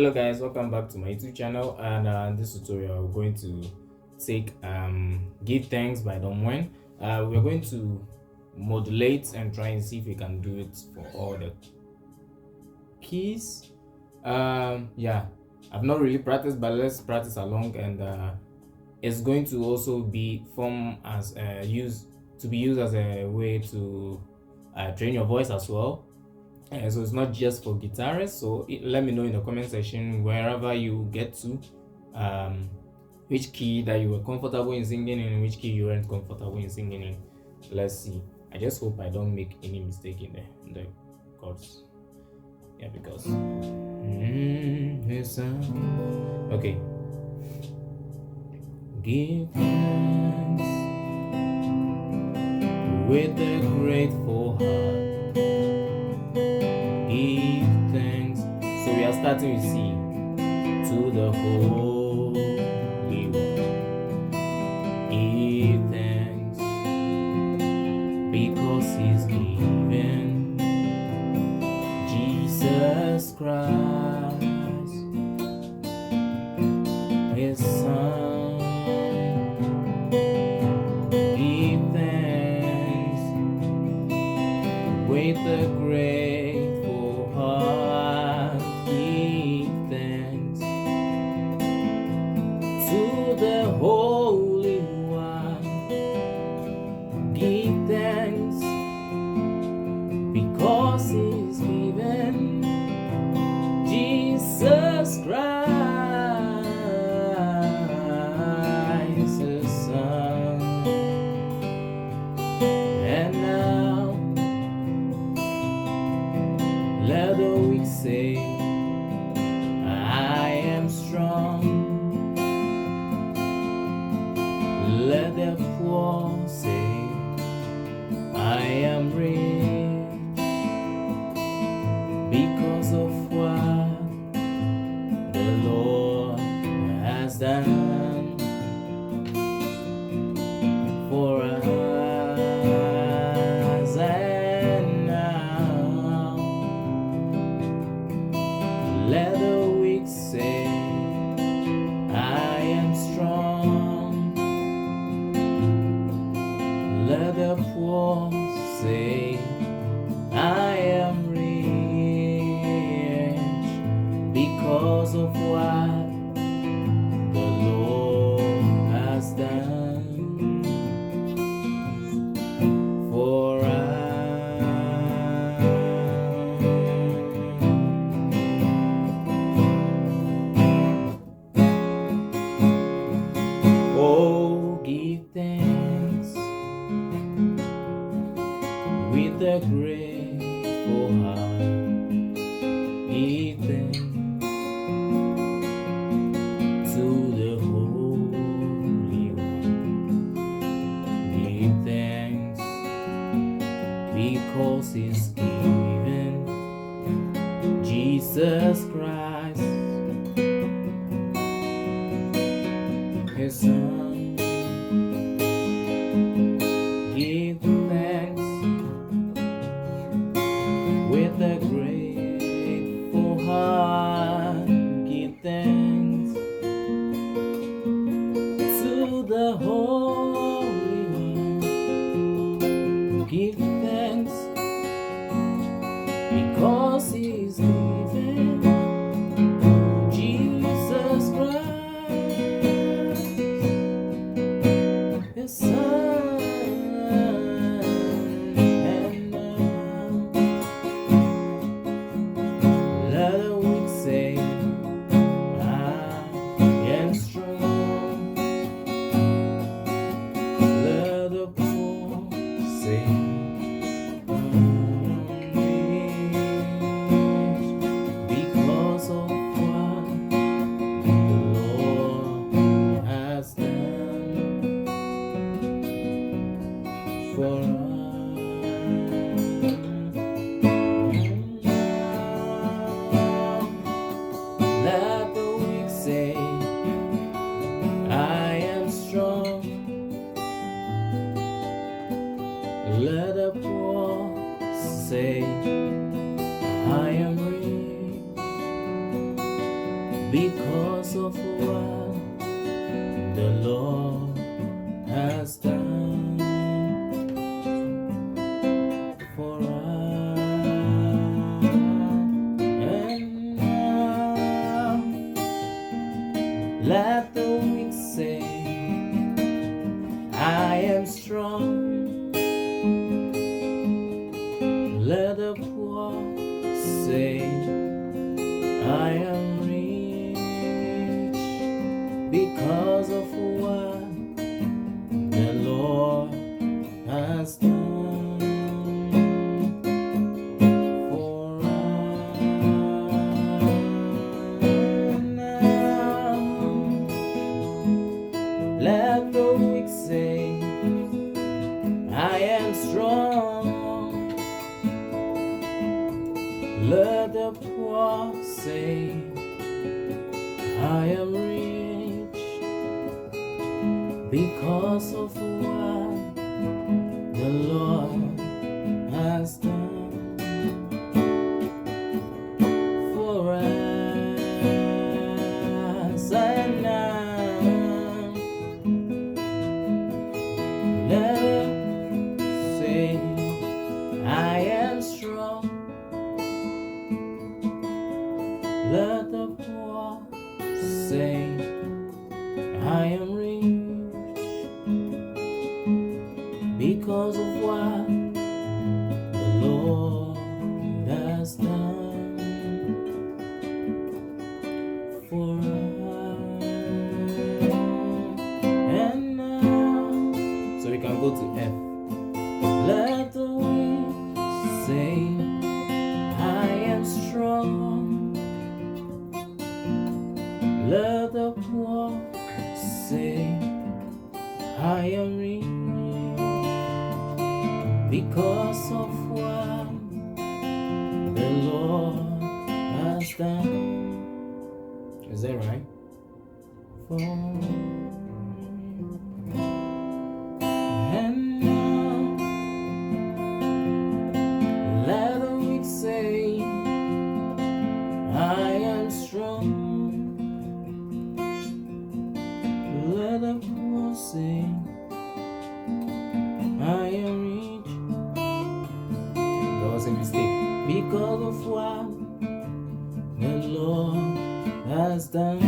Hello guys, welcome back to my YouTube channel, and in this tutorial we're going to take Give Thanks by Moen. We're going to modulate and try and see if we can do it for all the keys. Yeah, I've not really practiced, but let's practice along, and it's going to also be used as a way to train your voice as well. So it's not just for guitarists. So let me know in the comment section wherever you get to, which key that you were comfortable in singing in and which key you weren't comfortable in singing in. Let's see. I just hope I don't make any mistake in the chords. Yeah, because okay. Give thanks with a grateful heart. Give thanks. So we are starting with C. To the Holy One. Give thanks because He's given Jesus Christ, His Son. Give thanks with the grateful heart. Give thanks to the Holy One. Give thanks because He's given Jesus Christ, His Son. And now let the weak say, I am strong. Let the poor say, I am rich because of what the Lord has done for us. And now let the weak say, I am strong. Let the poor say, I am rich because of what the Lord has done for us. Oh, give thanks with a grateful heart. Give thanks to the Holy One. Give thanks because He's given Jesus Christ, His Son. Give thanks with a grateful heart. Give thanks to the Holy One. Give thanks because He's given Jesus Christ, His Son. And now let the weak say, I am strong. Let the poor say, I'm rich because of what the Lord has done for us. Let the weak say, I am strong. Let the poor say, I am rich because of what the Lord has done for us. And now let the weak say, I am strong. Let the poor say, I am rich because of what the Lord has done for us. Now, let the weak say, I am strong. Let the poor say, I am rich because of what the Lord has done for us. And now let us say, I am strong. Let the poor say, I am rich because of what the Lord has done for us. And now, so we can go to F. Let the weak say, I am strong. Let the poor say, I am rich because of what the Lord has done. Is that right? And now, let the weak say, I am strong. Let the poor say, I am rich. That was a mistake. Because of what the Lord has done.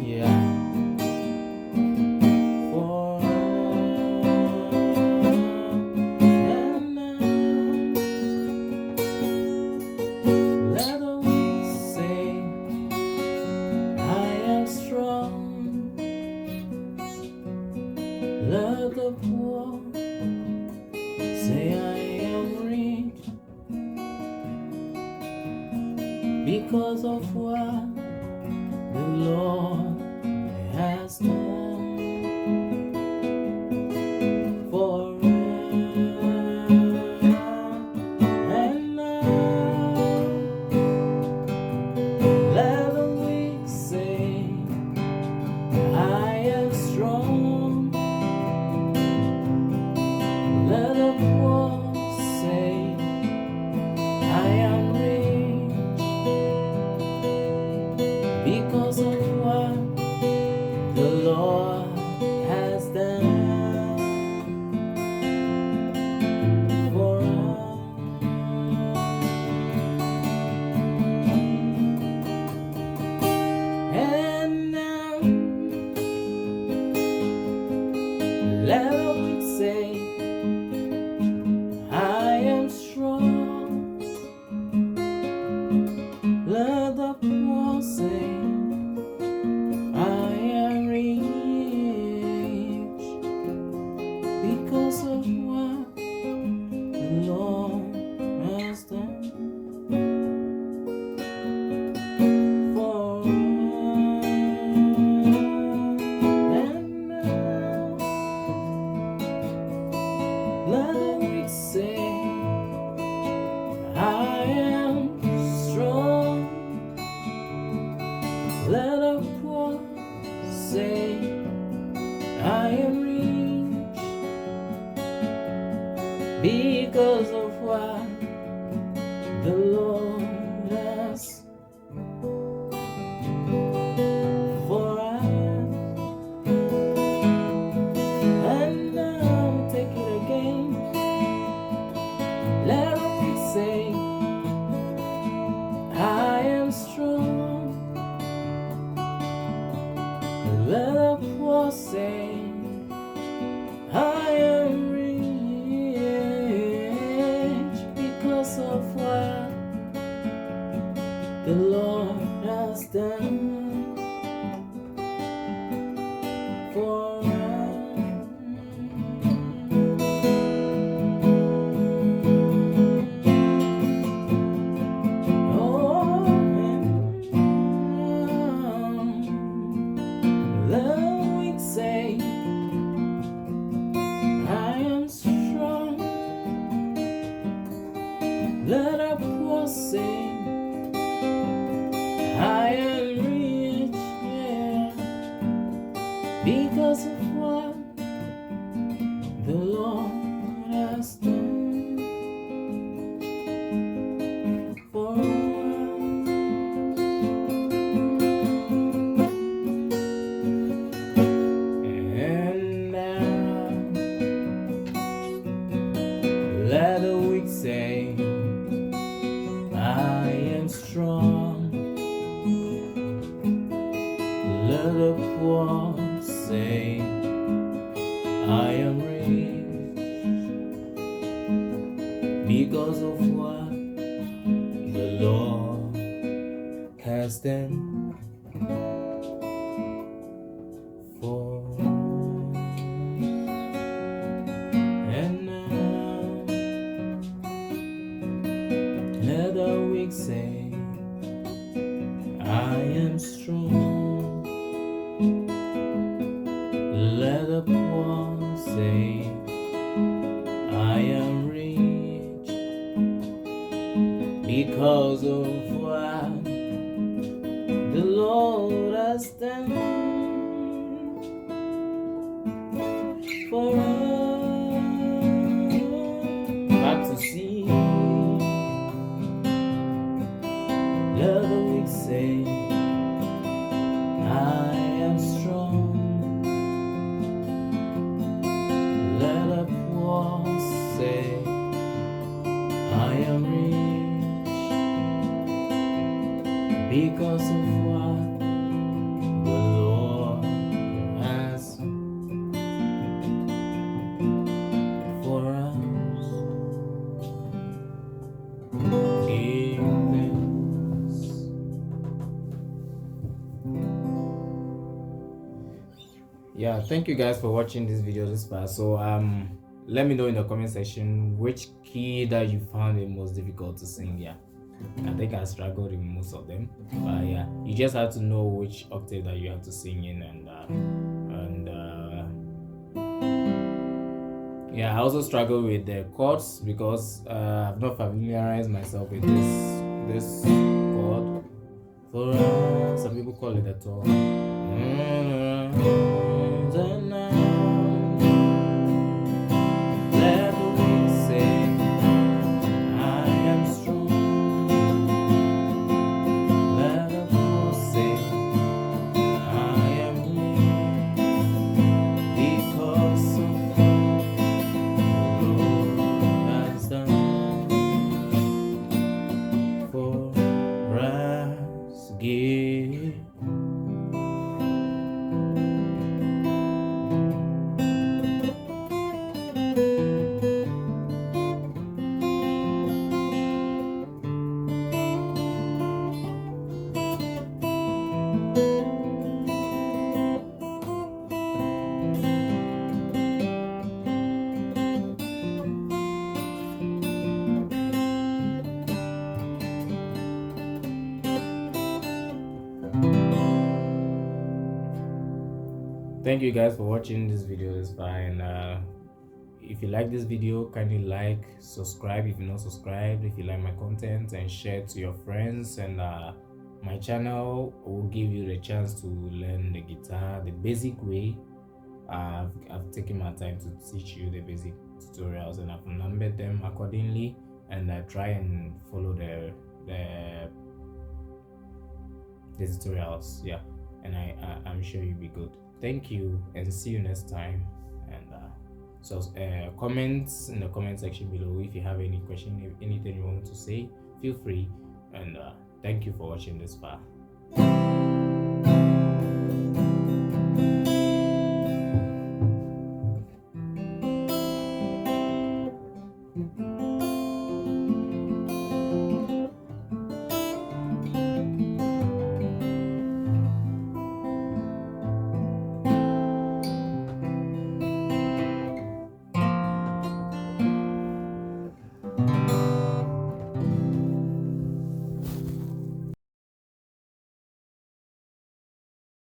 Yeah. For us. And now, let the weak say, I am strong. Let the poor say, I am rich because of what the Lord has done for us. And now, let the weak say, I am strong. Let the poor say, I am rich because of what the Lord has done for us. And now, let the weak say, I am strong. Let the poor say, I am rich because of what the Lord has done for us. And now, let the weak say, I am strong. Let the poor say, I am rich because of what the Lord has Let the poor say, I am rich, yeah, because of what the Lord has done for us. And now, let the weak say, I am strong. Let the poor say, I am rich, because of what the Lord has done for us. And now, let the weak say, I am strong. Let the poor say, I am rich, because of what the Lord has done for us. Back to see. Let the weak say, I am strong. Let the poor say, I am rich, because of what the Lord has for us. Give thanks. Yeah, thank you guys for watching this video this far. So let me know in the comment section which key that you found it most difficult to sing. Yeah, I think I struggled in most of them, but yeah, you just have to know which octave that you have to sing in, and yeah, I also struggle with the chords because I've not familiarized myself with this chord. For some people call it a tone. Let the weak say, I am strong. Let the poor say, I am rich, because of what the Lord has done for us. Give. Thank you guys for watching this video this far, and if you like this video, kindly like, subscribe if you're not subscribed, if you like my content, and share to your friends. And my channel will give you the chance to learn the guitar the basic way. I've taken my time to teach you the basic tutorials, and I've numbered them accordingly, and I try and follow the tutorials. Yeah, and I'm sure you'll be good. Thank you, and see you next time. And comments in the comment section below if you have any question, anything you want to say, feel free. And thank you for watching this far.